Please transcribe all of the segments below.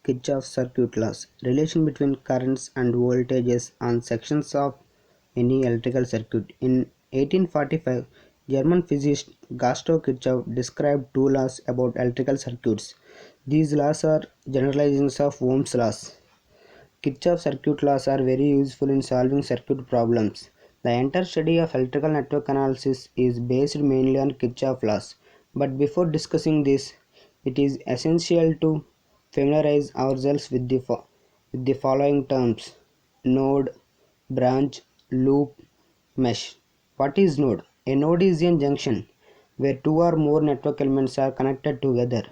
Kirchhoff's circuit laws, relation between currents and voltages on sections of any electrical circuit. In 1845, German physicist Gustav Kirchhoff described two laws about electrical circuits. These laws are generalizations of Ohm's laws. Kirchhoff's circuit laws are very useful in solving circuit problems. The entire study of electrical network analysis is based mainly on Kirchhoff laws. But before discussing this, it is essential to familiarize ourselves with the following terms: node, branch, loop, mesh. What is node? A node is a junction where two or more network elements are connected together.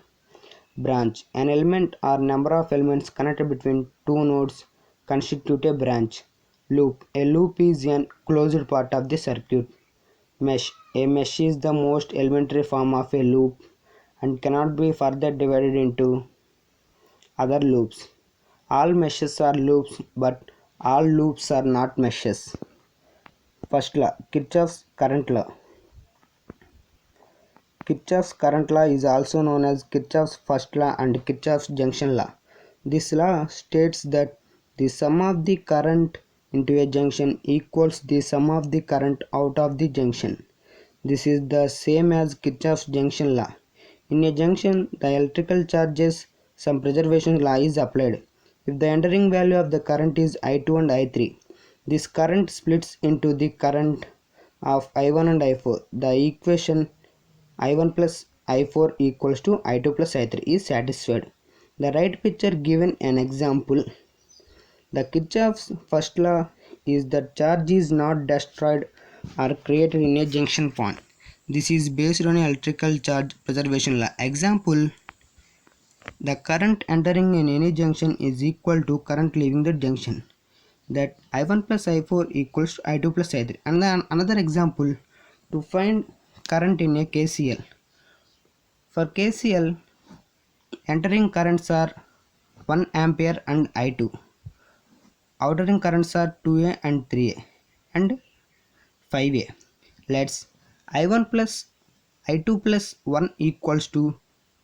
Branch: an element or number of elements connected between two nodes constitute a branch. Loop: a loop is a closed part of the circuit. Mesh: a mesh is the most elementary form of a loop and cannot be further divided into other loops. All meshes are loops, but all loops are not meshes. First law, Kirchhoff's current law. Kirchhoff's current law is also known as Kirchhoff's first law and Kirchhoff's junction law. This law states that the sum of the current into a junction equals the sum of the current out of the junction. This is the same as Kirchhoff's junction law. In a junction, the electrical charges some preservation law is applied. If the entering value of the current is I2 and I3, this current splits into the current of I1 and I4. The equation I1 plus I4 equals to I2 plus I3 is satisfied. The right picture given an example. The Kirchhoff's first law is that charge is not destroyed or created in a junction point. This is based on electrical charge preservation law. Example: the current entering in any junction is equal to current leaving the junction. That I1 plus I4 equals to I2 plus I3. And then another example, to find current in a KCL. For KCL, entering currents are 1 ampere and I2. Outgoing currents are 2A and 3A and 5A. Let's I1 plus I2 plus 1 equals to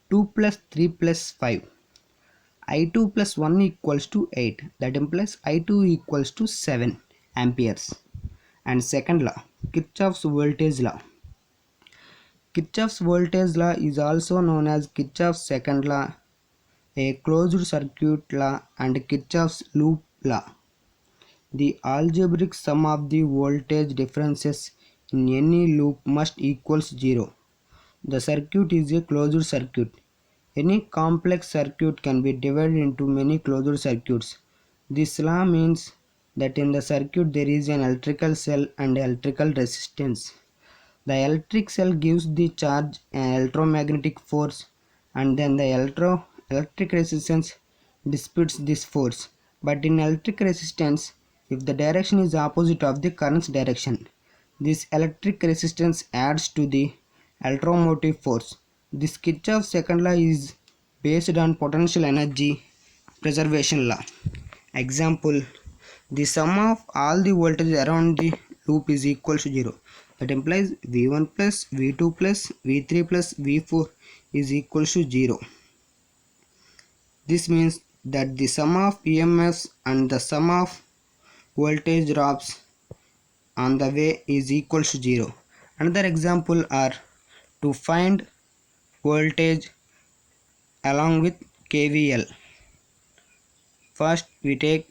2 plus 3 plus 5. I2 plus 1 equals to 8. That implies I2 equals to 7 amperes. And second law, Kirchhoff's voltage law. Kirchhoff's voltage law is also known as Kirchhoff's second law, a closed circuit law, and Kirchhoff's loop law. The algebraic sum of the voltage differences in any loop must equals 0. The circuit is a closed circuit. Any complex circuit can be divided into many closed circuits. This law means that in the circuit there is an electrical cell and electrical resistance. The electric cell gives the charge an electromagnetic force, and then the electric resistance disputes this force. But in electric resistance, if the direction is opposite of the current's direction, this electric resistance adds to the electromotive force. This Kirchhoff's second law is based on potential energy preservation law. Example: the sum of all the voltages around the loop is equal to 0. That implies V1 plus V2 plus V3 plus V4 is equal to 0. This means that the sum of EMFs and the sum of voltage drops on the way is equal to 0. Another example are to find voltage along with KVL. First we take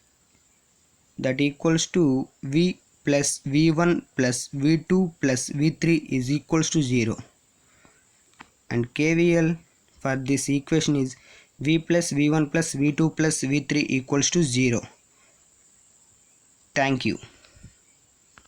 that equals to V plus V1 plus V2 plus V3 is equals to 0, and KVL for this equation is V plus V1 plus V2 plus V3 equals to 0. Thank you.